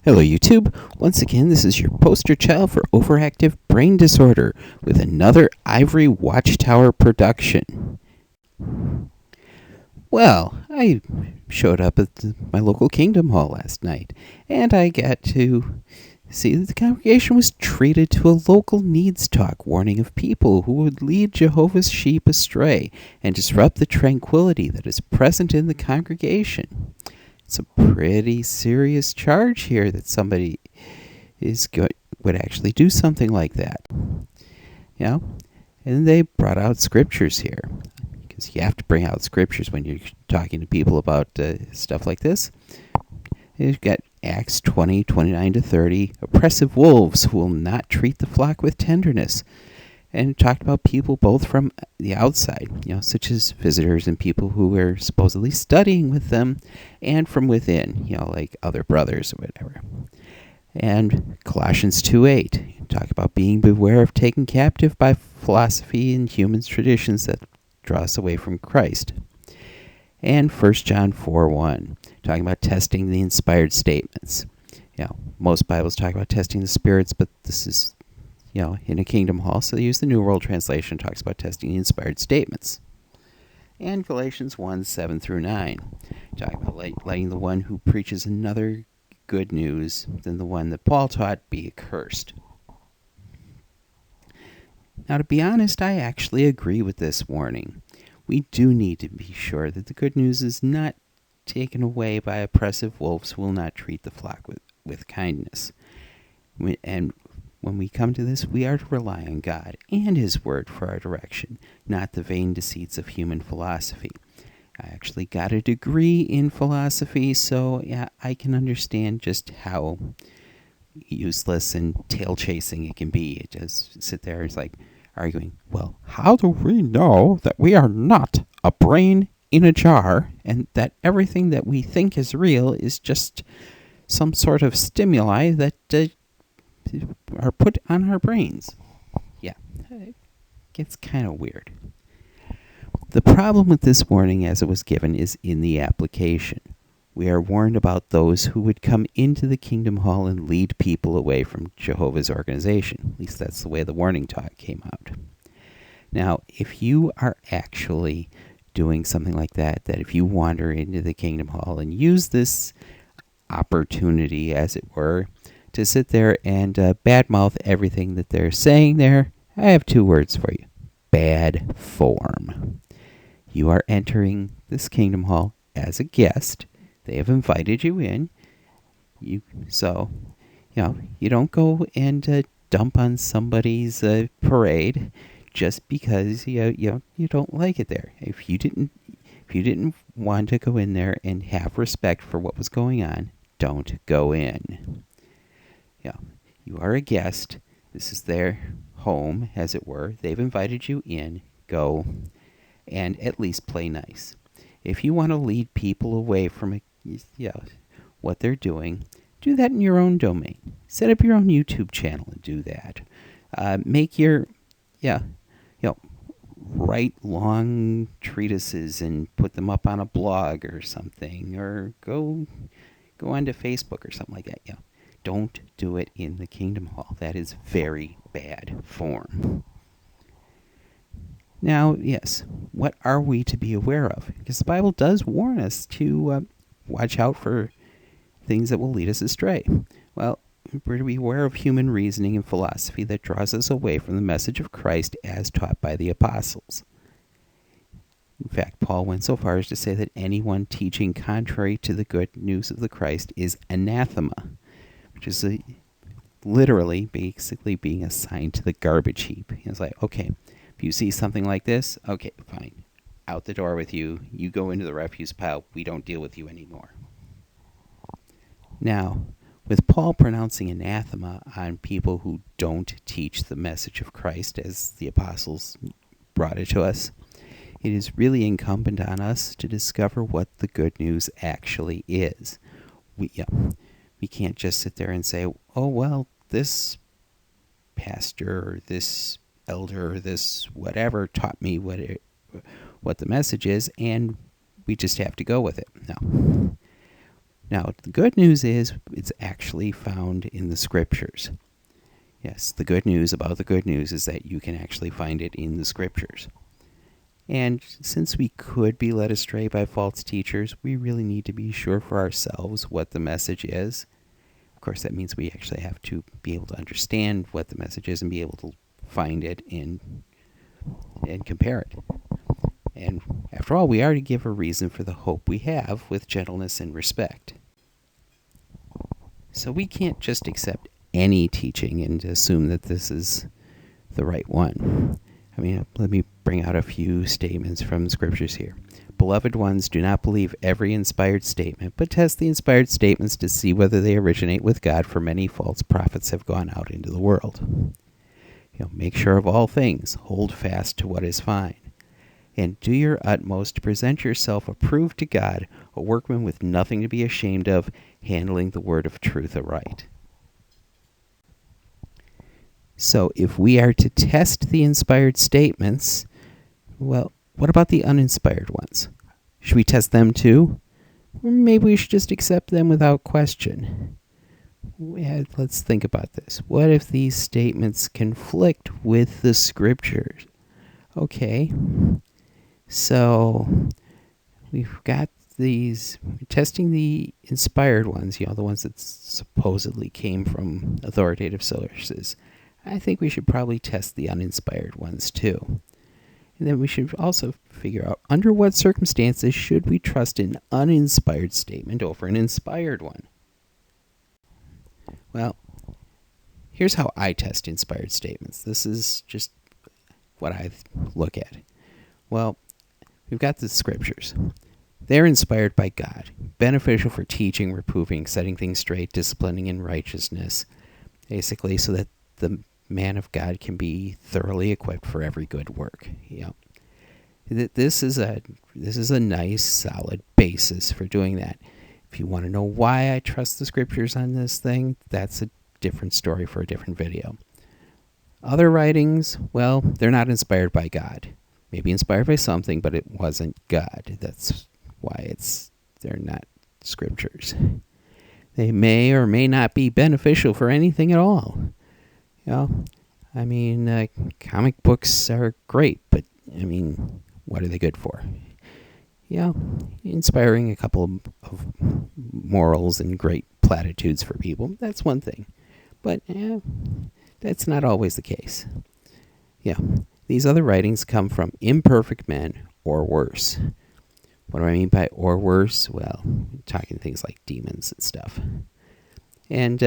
Hello, YouTube. Once again, this is your poster child for overactive brain disorder with another Ivory Watchtower production. Well, I showed up at my local Kingdom Hall last night, and I got to see that the congregation was treated to a local needs talk warning of people who would lead Jehovah's sheep astray and disrupt the tranquility that is present in the congregation. It's a pretty serious charge here that somebody would actually do something like that. You know? And they brought out scriptures here, because you have to bring out scriptures when you're talking to people about stuff like this. You've got Acts 20:29-30. Oppressive wolves who will not treat the flock with tenderness. And it talked about people both from the outside, such as visitors and people who were supposedly studying with them, and from within, like other brothers or whatever. And Colossians 2:8 talk about being beware of taken captive by philosophy and human traditions that draw us away from Christ. And 1 John 4:1 talking about testing the inspired statements. Most Bibles talk about testing the spirits, but this is in a Kingdom Hall, so they use the New World Translation, talks about testing the inspired statements. And Galatians 1:7-9, talking about letting the one who preaches another good news than the one that Paul taught be accursed. Now, to be honest, I actually agree with this warning. We do need to be sure that the good news is not taken away by oppressive wolves who will not treat the flock with kindness. And when we come to this, we are to rely on God and His Word for our direction, not the vain deceits of human philosophy. I actually got a degree in philosophy, so I can understand just how useless and tail-chasing it can be. It just sit there and it's like arguing, well, how do we know that we are not a brain in a jar and that everything that we think is real is just some sort of stimuli that are put on our brains? Yeah, it gets kind of weird. The problem with this warning as it was given is in the application. We are warned about those who would come into the Kingdom Hall and lead people away from Jehovah's organization. At least that's the way the warning talk came out. Now, if you are actually doing something like that if you wander into the Kingdom Hall and use this opportunity, as it were, to sit there and badmouth everything that they're saying there, I have two words for you. Bad form. You are entering this Kingdom Hall as a guest. They have invited you in. You don't go and dump on somebody's parade just because you don't like it there. If you didn't want to go in there and have respect for what was going on, don't go in. You are a guest. This is their home, as it were. They've invited you in. Go and at least play nice. If you want to lead people away from what they're doing, do that in your own domain. Set up your own YouTube channel and do that. Write long treatises and put them up on a blog or something, or go onto Facebook or something like that. Don't do it in the Kingdom Hall. That is very bad form. Now, yes, what are we to be aware of? Because the Bible does warn us to watch out for things that will lead us astray. Well, we're to be aware of human reasoning and philosophy that draws us away from the message of Christ as taught by the apostles. In fact, Paul went so far as to say that anyone teaching contrary to the good news of the Christ is anathema, which is literally basically being assigned to the garbage heap. It's like, okay, if you see something like this, okay, fine. Out the door with you. You go into the refuse pile. We don't deal with you anymore. Now, with Paul pronouncing anathema on people who don't teach the message of Christ as the apostles brought it to us, it is really incumbent on us to discover what the good news actually is. We can't just sit there and say, oh, well, this pastor or this elder or this whatever taught me what the message is, and we just have to go with it. No. Now, the good news is it's actually found in the scriptures. Yes, the good news about the good news is that you can actually find it in the scriptures. And since we could be led astray by false teachers, we really need to be sure for ourselves what the message is. Of course, that means we actually have to be able to understand what the message is and be able to find it and compare it. And after all, we are to give a reason for the hope we have with gentleness and respect. So we can't just accept any teaching and assume that this is the right one. I mean, let me bring out a few statements from scriptures here. Beloved ones, do not believe every inspired statement, but test the inspired statements to see whether they originate with God, for many false prophets have gone out into the world. Make sure of all things, hold fast to what is fine, and do your utmost to present yourself approved to God, a workman with nothing to be ashamed of, handling the word of truth aright. So if we are to test the inspired statements, well, what about the uninspired ones? Should we test them too? Or maybe we should just accept them without question. Let's think about this. What if these statements conflict with the scriptures? Okay, so we've got these, testing the inspired ones, the ones that supposedly came from authoritative sources. I think we should probably test the uninspired ones too. And then we should also figure out, under what circumstances should we trust an uninspired statement over an inspired one? Well, here's how I test inspired statements. This is just what I look at. Well, we've got the scriptures. They're inspired by God, beneficial for teaching, reproving, setting things straight, disciplining in righteousness, basically so that the man of God can be thoroughly equipped for every good work. This is a nice, solid basis for doing that. If you want to know why I trust the scriptures on this thing, that's a different story for a different video. Other writings, well, they're not inspired by God. Maybe inspired by something, but it wasn't God. That's why they're not scriptures. They may or may not be beneficial for anything at all. I mean, comic books are great, but I mean, what are they good for? Inspiring a couple of morals and great platitudes for people, that's one thing. But that's not always the case. These other writings come from imperfect men or worse. What do I mean by or worse? Well, I'm talking things like demons and stuff. And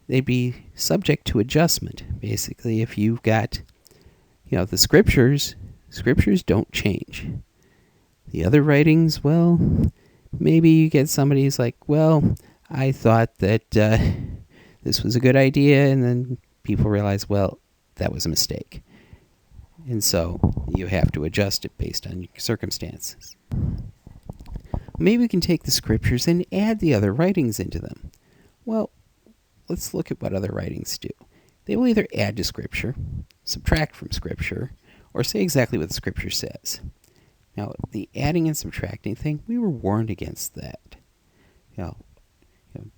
they'd be subject to adjustment. Basically, if you've got, the scriptures don't change. The other writings, well, maybe you get somebody who's like, well, I thought that this was a good idea, and then people realize, well, that was a mistake. And so you have to adjust it based on your circumstances. Maybe we can take the scriptures and add the other writings into them. Well, let's look at what other writings do. They will either add to scripture, subtract from scripture, or say exactly what the scripture says. Now, the adding and subtracting thing, we were warned against that.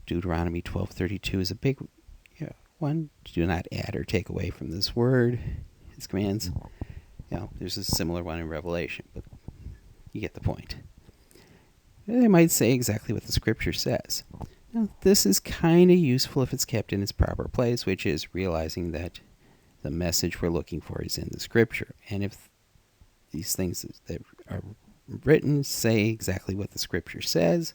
Deuteronomy 12:32 is a big one. Do not add or take away from this word, his commands. There's a similar one in Revelation, but you get the point. They might say exactly what the scripture says. Now, this is kind of useful if it's kept in its proper place, which is realizing that the message we're looking for is in the scripture. And if these things that are written say exactly what the scripture says,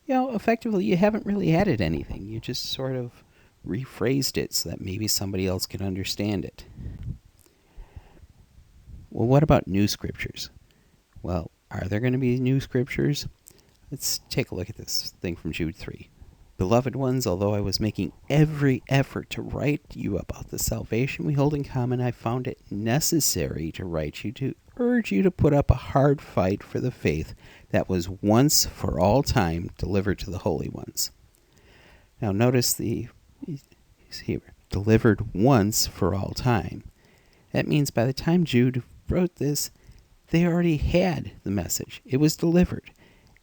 effectively you haven't really added anything. You just sort of rephrased it so that maybe somebody else can understand it. Well, what about new scriptures? Well, are there going to be new scriptures? Let's take a look at this thing from Jude 3. Beloved ones, although I was making every effort to write you about the salvation we hold in common, I found it necessary to write you to urge you to put up a hard fight for the faith that was once for all time delivered to the holy ones. Now notice he's here, delivered once for all time. That means by the time Jude wrote this, they already had the message. It was delivered.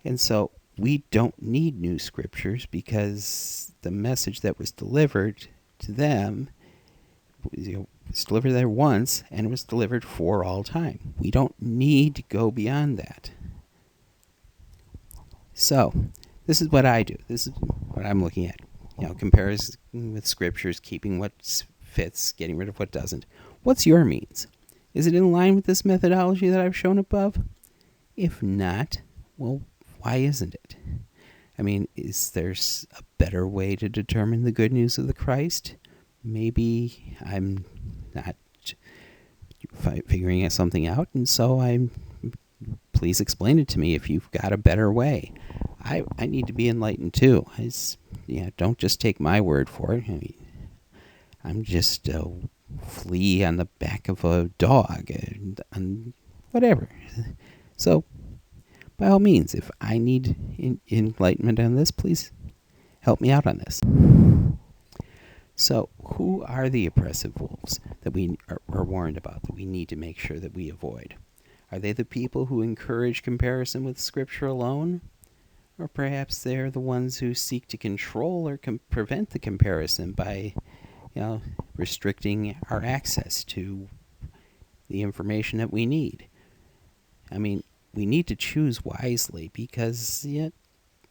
And so we don't need new scriptures because the message that was delivered to them was delivered there once and was delivered for all time. We don't need to go beyond that. So, this is what I do. This is what I'm looking at. Comparison with scriptures, keeping what fits, getting rid of what doesn't. What's your means? Is it in line with this methodology that I've shown above? If not, well, why isn't it? I mean, is there a better way to determine the good news of the Christ? Maybe I'm not figuring something out, and so please explain it to me if you've got a better way. I need to be enlightened too. Don't just take my word for it. I'm just a flea on the back of a dog, and whatever. So, by all means, if I need enlightenment on this, please help me out on this. So, who are the oppressive wolves that we are warned about, that we need to make sure that we avoid? Are they the people who encourage comparison with Scripture alone? Or perhaps they're the ones who seek to control or prevent the comparison by, restricting our access to the information that we need. I mean, we need to choose wisely because,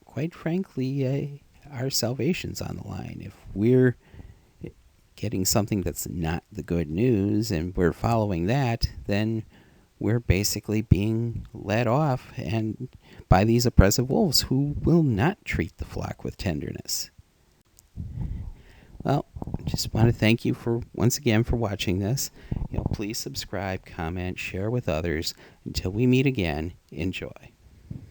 quite frankly, our salvation's on the line. If we're getting something that's not the good news and we're following that, then we're basically being led off and by these oppressive wolves who will not treat the flock with tenderness. Well, I just want to thank you once again for watching this. Please subscribe, comment, share with others. Until we meet again, enjoy.